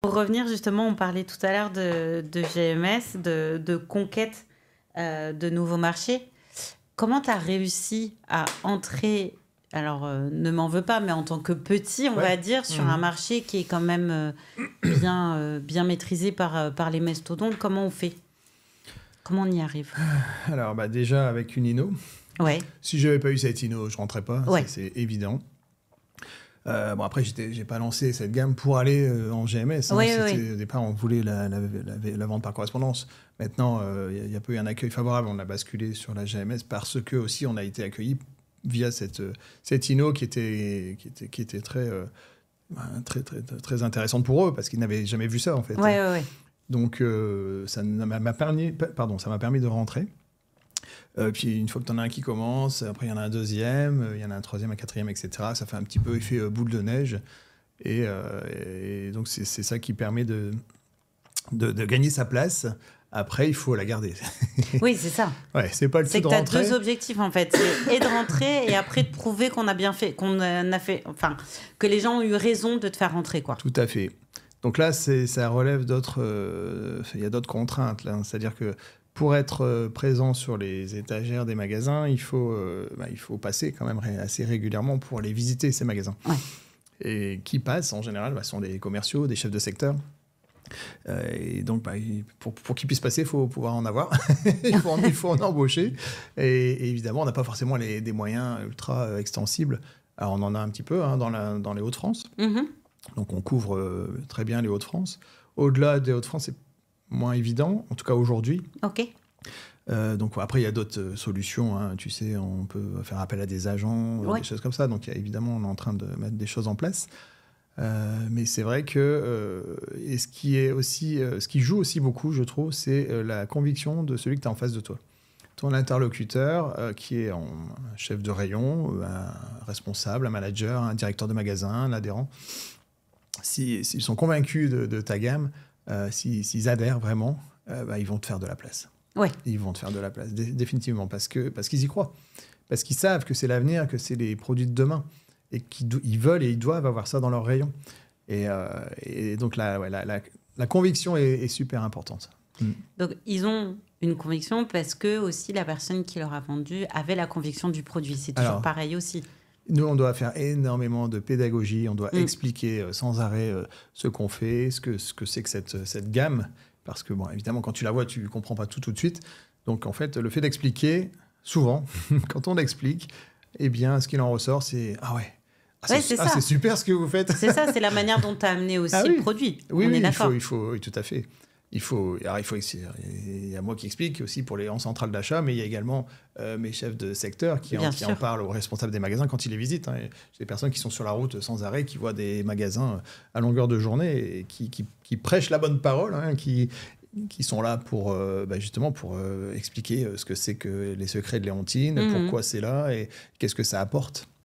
Pour revenir justement, on parlait tout à l'heure de GMS, de conquête de nouveaux marchés. Comment tu as réussi à entrer, alors ne m'en veux pas, mais en tant que petit, on Ouais. va dire, sur un Mmh. marché qui est quand même bien maîtrisé par les mastodontes? Comment on fait? Comment on y arrive? Alors, bah, déjà avec une Inno. Ouais, Si j'avais pas eu cette Inno, je rentrais pas, ça ouais, c'est évident. Bon après j'ai pas lancé cette gamme pour aller, en GMS, hein. ouais, ouais, ouais. C'était au départ, on voulait la vente par correspondance. Maintenant, il y a pas eu un accueil favorable, on a basculé sur la GMS parce que aussi on a été accueillis via cette Inno qui était très, très intéressante pour eux parce qu'ils n'avaient jamais vu ça en fait, Ouais, hein. ouais, ouais. Donc ça m'a permis de rentrer. Puis une fois que tu en as un qui commence, après il y en a un deuxième, il y en a un troisième, un quatrième, etc. Ça fait un petit peu effet boule de neige. Et donc c'est ça qui permet de gagner sa place. Après, il faut la garder. Oui, c'est ça. Ouais, c'est pas le tout C'est de que tu as deux rentrer. objectifs en fait. C'est et de rentrer et après de prouver qu'on a bien fait, qu'on a fait, enfin, que les gens ont eu raison de te faire rentrer, quoi. Tout à fait. Donc là, ça relève d'autres. Il y a d'autres contraintes là. C'est-à-dire que pour être présent sur les étagères des magasins, il faut passer quand même assez régulièrement pour aller visiter ces magasins. Ouais. Et qui passent en général, sont des commerciaux, des chefs de secteur. Et donc, pour qu'ils puissent passer, il faut pouvoir en avoir. Il faut en embaucher. Et évidemment, on n'a pas forcément des moyens ultra extensibles. Alors, on en a un petit peu, hein, dans les Hauts-de-France. Mhm. Donc, on couvre très bien les Hauts-de-France. Au-delà des Hauts-de-France, c'est moins évident, en tout cas aujourd'hui. Ok. Donc, après, il y a d'autres solutions, hein. Tu sais, on peut faire appel à des agents, Ouais. des choses comme ça. Donc, évidemment, on est en train de mettre des choses en place. Mais c'est vrai que et ce qui joue aussi beaucoup, je trouve, c'est la conviction de celui que tu as en face de toi. Ton interlocuteur, qui est un chef de rayon, un responsable, un manager, un directeur de magasin, un adhérent, s'ils sont convaincus de ta gamme, s'ils adhèrent vraiment, ils vont te faire de la place. Ouais. Ils vont te faire de la place, définitivement, parce qu'ils y croient. Parce qu'ils savent que c'est l'avenir, que c'est les produits de demain. Et qu'ils veulent et ils doivent avoir ça dans leur rayon. Et donc, la conviction est super importante. Mm. Donc, ils ont une conviction parce que aussi la personne qui leur a vendu avait la conviction du produit. C'est toujours Alors, pareil aussi. nous, on doit faire énormément de pédagogie. On doit expliquer sans arrêt ce qu'on fait, ce que c'est que cette gamme. Parce que, bon, évidemment, quand tu la vois, tu ne comprends pas tout de suite. Donc, en fait, le fait d'expliquer, souvent, quand on explique, eh bien, ce qu'il en ressort, c'est « Ah ouais, Ouais, c'est ça. c'est super ce que vous faites !» C'est ça, c'est la manière dont tu as amené aussi Ah oui. le produit. Oui, On est oui, d'accord. oui, tout à fait. Il y a moi qui explique aussi en centrale d'achat, mais il y a également mes chefs de secteur qui Bien en sûr. parlent aux responsables des magasins quand ils les visitent, hein. J'ai des personnes qui sont sur la route sans arrêt, qui voient des magasins à longueur de journée et qui prêchent la bonne parole, hein, qui sont là pour justement pour expliquer ce que c'est que les secrets de Léontine, Mhm. pourquoi c'est là et qu'est-ce que ça apporte.